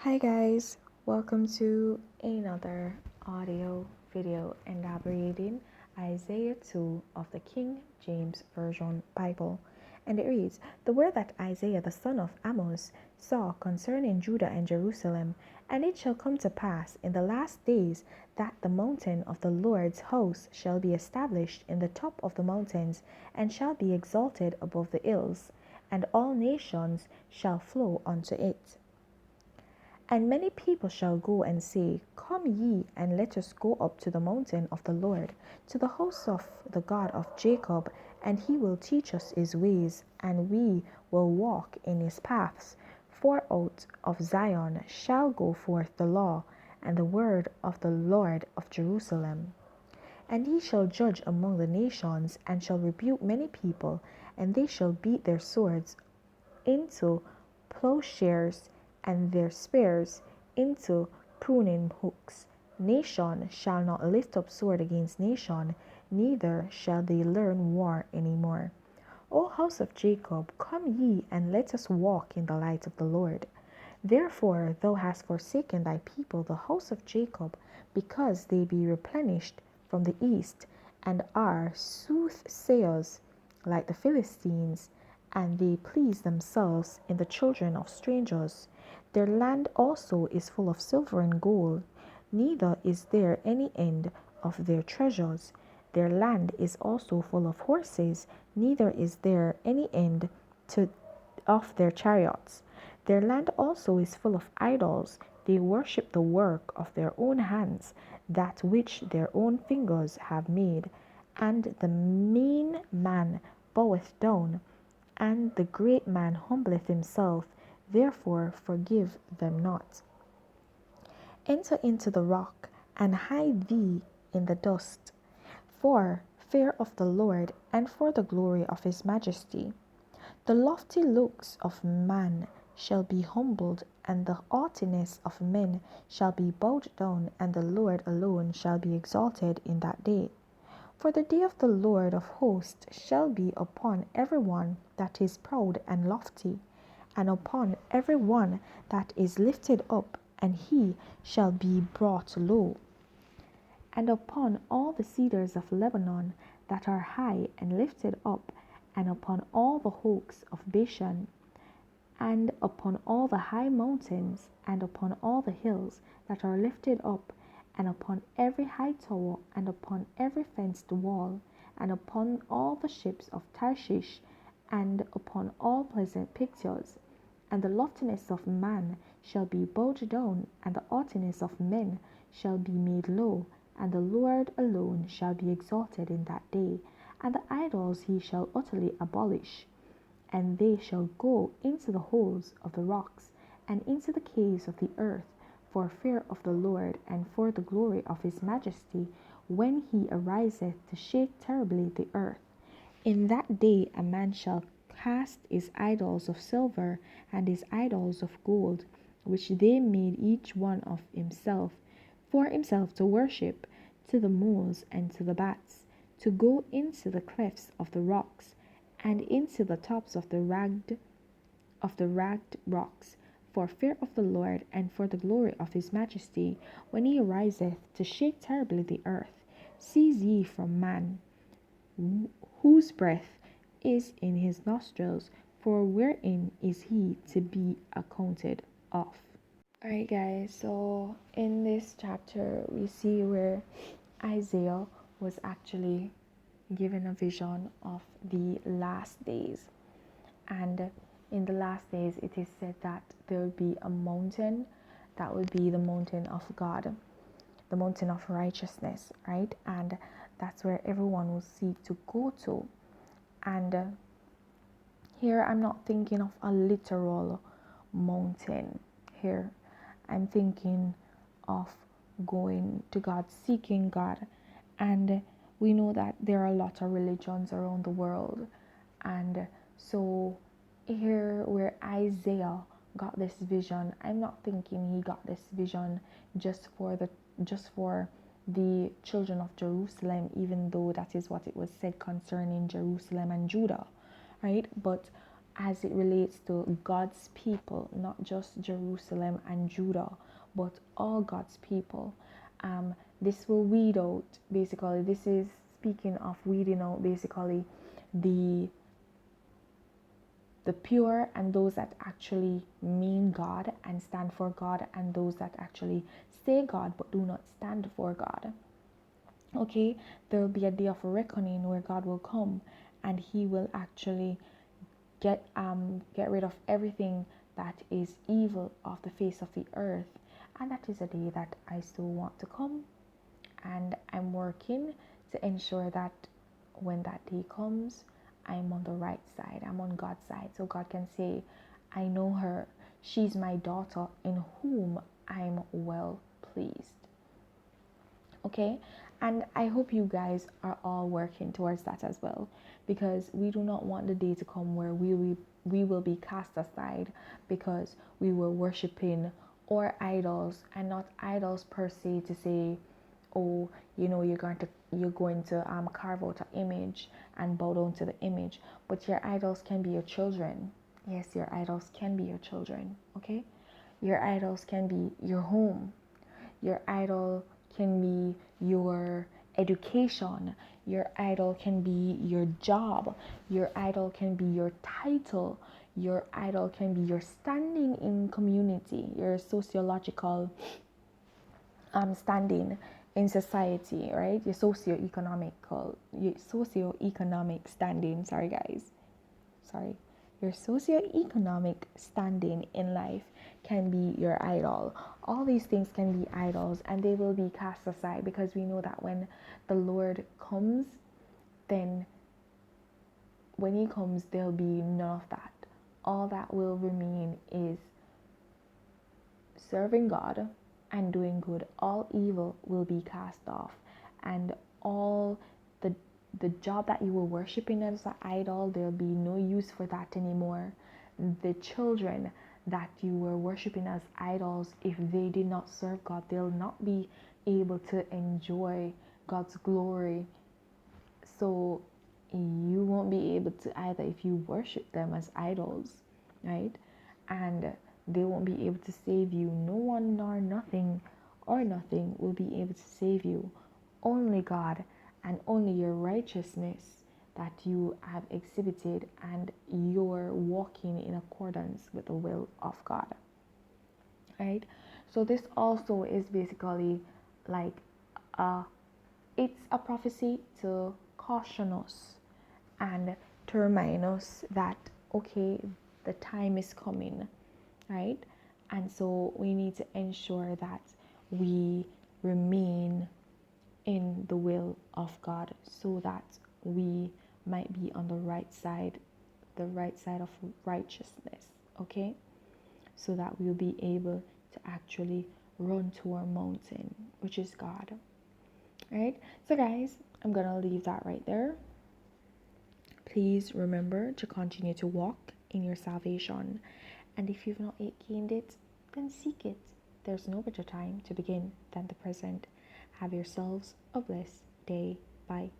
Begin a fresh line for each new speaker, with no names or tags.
Hi guys, welcome to another audio video, and I'll be reading Isaiah 2 of the King James Version Bible. And it reads, "The word that Isaiah the son of Amos saw concerning Judah and Jerusalem, and it shall come to pass in the last days that the mountain of the Lord's house shall be established in the top of the mountains, and shall be exalted above the hills, and all nations shall flow unto it. And many people shall go and say, Come ye, and let us go up to the mountain of the Lord, to the house of the God of Jacob, and he will teach us his ways, and we will walk in his paths. For out of Zion shall go forth the law, and the word of the Lord of Jerusalem. And he shall judge among the nations, and shall rebuke many people, and they shall beat their swords into plowshares, and their spears into pruning hooks. Nation shall not lift up sword against nation, neither shall they learn war any more. O house of Jacob, come ye, and let us walk in the light of the Lord. Therefore thou hast forsaken thy people, the house of Jacob, because they be replenished from the east, and are soothsayers like the Philistines, and they please themselves in the children of strangers. Their land also is full of silver and gold, neither is there any end of their treasures. Their land is also full of horses, neither is there any end to of their chariots. Their land also is full of idols. They worship the work of their own hands, that which their own fingers have made. And the mean man boweth down, and the great man humbleth himself. Therefore forgive them not. Enter into the rock, and hide thee in the dust, for fear of the Lord, and for the glory of his majesty. The lofty looks of man shall be humbled, and the haughtiness of men shall be bowed down, and the Lord alone shall be exalted in that day. For the day of the Lord of hosts shall be upon every one that is proud and lofty, and upon every one that is lifted up, and he shall be brought low. And upon all the cedars of Lebanon that are high and lifted up, and upon all the oaks of Bashan, and upon all the high mountains, and upon all the hills that are lifted up, and upon every high tower, and upon every fenced wall, and upon all the ships of Tarshish, and upon all pleasant pictures. And the loftiness of man shall be bowed down, and the haughtiness of men shall be made low, and the Lord alone shall be exalted in that day, and the idols he shall utterly abolish. And they shall go into the holes of the rocks, and into the caves of the earth, for fear of the Lord, and for the glory of his majesty, when he ariseth to shake terribly the earth. In that day a man shall cast his idols of silver, and his idols of gold, which they made each one of himself, for himself to worship, to the moles and to the bats, to go into the clefts of the rocks, and into the tops of the ragged rocks, for fear of the Lord, and for the glory of his majesty, when he ariseth to shake terribly the earth. Cease ye from man, whose breath is in his nostrils, for wherein is he to be accounted of?" Alright, guys, so in this chapter, we see where Isaiah was actually given a vision of the last days. And in the last days, it is said that there will be a mountain that will be the mountain of God, the mountain of righteousness, right? And that's where everyone will seek to go to. And here I'm not thinking of a literal mountain. Here I'm thinking of going to God, seeking God. And we know that there are a lot of religions around the world. And so here where Isaiah got this vision, I'm not thinking he got this vision just for the children of Jerusalem, even though that is what it was said concerning Jerusalem and Judah, right? But as it relates to God's people, not just Jerusalem and Judah, but all God's people. This will weed out, basically, this is speaking of weeding out basically the pure and those that actually mean God and stand for God, and those that actually say God but do not stand for God. Okay, there will be a day of reckoning where God will come and he will actually get rid of everything that is evil off the face of the earth. And that is a day that I still want to come, and I'm working to ensure that when that day comes, I'm on the right side, I'm on God's side, so God can say, I know her, she's my daughter in whom I'm well pleased. Okay, and I hope you guys are all working towards that as well, because we do not want the day to come where we will be cast aside because we were worshiping our idols, and not idols per se to say, oh, you're going to carve out an image and bow down to the image, but your idols can be your children. Yes, your idols can be your children. Okay, your idols can be your home, your idol can be your education, your idol can be your job, your idol can be your title, your idol can be your standing in community, your sociological standing in society, right? Your socioeconomic standing. Sorry, guys. Sorry. Your socioeconomic standing in life can be your idol. All these things can be idols, and they will be cast aside, because we know that when the Lord comes, then when he comes, there'll be none of that. All that will remain is serving God and doing good. All evil will be cast off, and all the job that you were worshiping as an idol, there'll be no use for that anymore. The children that you were worshiping as idols, if they did not serve God, they'll not be able to enjoy God's glory. So you won't be able to either if you worship them as idols, right? And they won't be able to save you. No one nor nothing or nothing will be able to save you. Only God and only your righteousness that you have exhibited, and you're walking in accordance with the will of God. Right? So this also is basically like it's a prophecy to caution us and to remind us that, okay, the time is coming, right? And so we need to ensure that we remain in the will of God, so that we might be on the right side of righteousness, okay? So that we'll be able to actually run to our mountain, which is God. All right? So guys, I'm going to leave that right there. Please remember to continue to walk in your salvation. And if you've not yet gained it, then seek it. There's no better time to begin than the present. Have yourselves a blessed day. Bye.